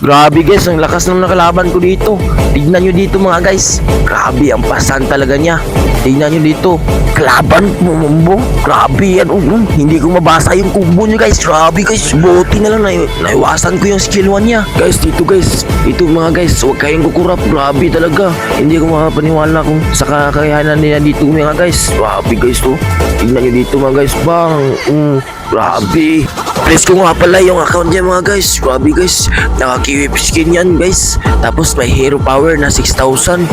Grabe guys, ang lakas ng nakalaban ko dito. Tignan nyo dito mga guys. Grabe, ang pasan talaga niya. Tignan nyo dito. Kalaban mo, Mumbo. Grabe yan. Hindi ko mabasa yung kubo niya guys. Grabe guys. Buti na lang naiwasan ko yung skill 1 niya. Guys, dito guys. Ito mga guys. Huwag kayong kukurap. Grabe talaga. Hindi ko makapaniwala kung sa kakayanan nila dito mga guys. Grabe guys to. Tignan nyo dito mga guys. Bang. Grabe. Press ko nga pala yung account niya mga guys. Grabe guys. Naka-kiwip skin yan guys. Tapos may hero power na 6,000.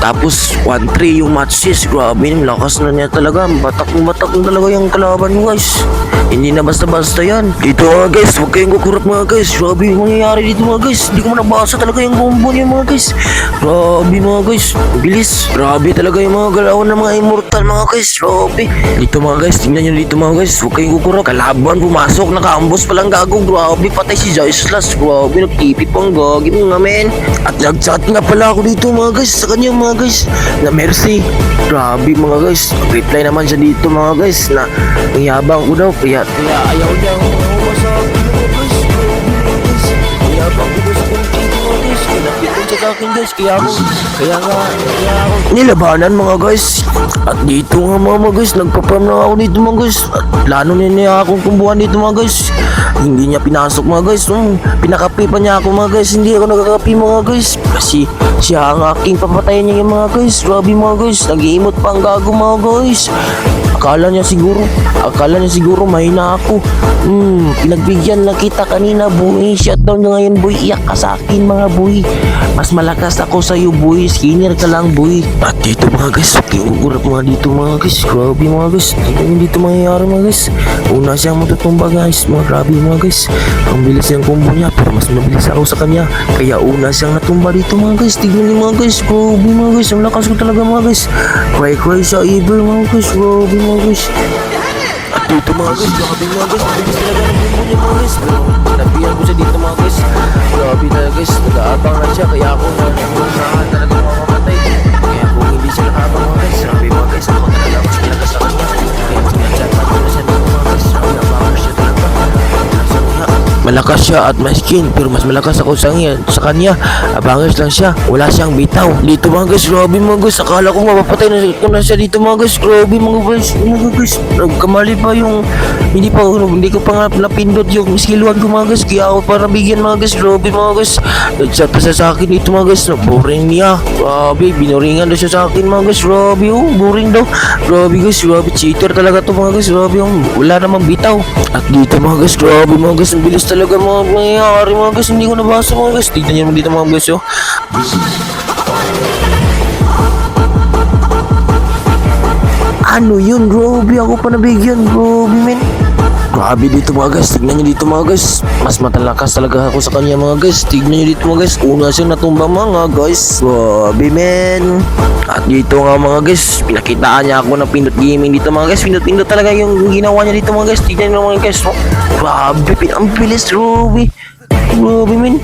Tapos 1-3 yung matches. Grabe, lakas na niya talaga. Batak na talaga yung kalaban mo guys. Hindi na basta-basta yan. Dito mga guys, huwag kayong kukurap mga guys. Grabe yung mangyayari dito mga guys. Hindi ko manabasa talaga yung combo niya mga guys. Grabe mga guys. Bilis. Grabe talaga yung mga galawan ng mga immortal mga guys. Grabe. Dito mga guys, tingnan nyo dito mga guys. Huwag kayong kukurap. Kalaban pumasok. Naka-ambos palang gago. Grabe, patay si Joyceless. Grabe, nagtipi pang gagi mga men. At nag-chat nga pala ako dito mga guys. Sa kanya mga guys. Na Mercy. Grabe mga guys. Reply naman siya dito mga guys. Na ang yabang ko daw. Kaya ayaw niya ako sa mga guys. Ang yabang ko daw sa kunti mga guys. Kinapitan siya sa akin guys. Kaya ako nilabanan mga guys. At dito nga mga guys. Nagpa-farm na ako dito mga guys. At plano niya akong kumbuhan dito mga guys. Hindi niya pinasok mga guys. Pinakapi pa niya ako mga guys. Hindi ako nagkakapi mga guys. Kasi siya ang aking papatayan niya yung mga guys. Grabe mga guys. Nag-iimot pa ang gago mga guys. Akala niya siguro mahina ako. Pinagbigyan lang kita kanina boy. Shutdown na ngayon boy. Iyak ka sa akin mga boy. Mas malakas ako sa iyo boy. Skinner ka lang boy. At dito mga guys. Kiugurap mga dito mga guys. Grabe mga guys. Tignan nyo dito mangyayari mga guys. Una siyang matutumba guys. Mga grabe mga guys. Ang bilis yung combo niya. Pero mas mabilis ako sa kanya. Kaya una siyang natumba dito mga guys. Tignan nyo mga guys. Grabe mga guys. Ang lakas ko talaga mga guys. Cry sa evil mga guys. Grabe mga guys. At dito mga guys, grabe mga guys, mabilis talaga ng bumbo niya mga guys. Pero sinabihan ko siya dito mga guys. Grabe na guys, nag-aabang na siya. Kaya ako na talaga mamamatay. Kaya kung hindi siya nakaabang mga guys, grabe mga guys, ako talaga mas talaga sa kanya. Kaya sinadyan pa na siya dito mga guys. Grabe nabakas siya talaga. Malakas siya at may skin, pero mas malakas ako sa kanya. Abangis lang siya, wala siyang bitaw. Dito mga guys, grabe mga guys. Akala ko mapapatay na siya dito mga guys. Grabe mga guys. Nagkamali pa yung hindi ko pa nga napindot yung skill 1 ko mga guys. Kaya ako para bigyan mga guys. Grabe mga guys. Nag-chat pa siya sa akin dito mga guys. Boring niya. Grabe, binoringan daw siya sa akin mga guys. Grabe boring daw. Grabe guys, grabe cheater talaga to mga guys. Grabe wala namang bitaw. At dito mga guys, grabe mga guys. Ang bilis talaga mga mangyayari mga guys. Hindi ko nabasa mga guys. Tignan nyo dito mga guys. Ano yun? Grabe ako pa nabigyan. Grabe men. Grabe dito mga guys. Tignan nyo dito mga guys. Mas matalakas talaga ako sa kanya mga guys. Tignan nyo dito mga guys. Una siyang natumba mga guys. Grabe men. At dito nga mga guys, pinakitaan niya ako ng pindot gaming dito mga guys. Pindot talaga yung ginawa niya dito mga guys. Tignan nyo mga guys. Grabe, pinambilis. Grabe men.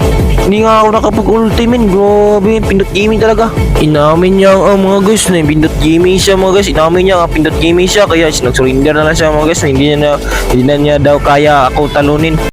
Hindi nga ako nakapag-ulti men. Grabe, pindot gaming talaga. Inamin niya mga guys na pindot gaming siya mga guys. Inamin niya pindot gaming siya. Kaya nag-surrender na lang siya mga guys. Hindi na niya daw kaya ako talunin.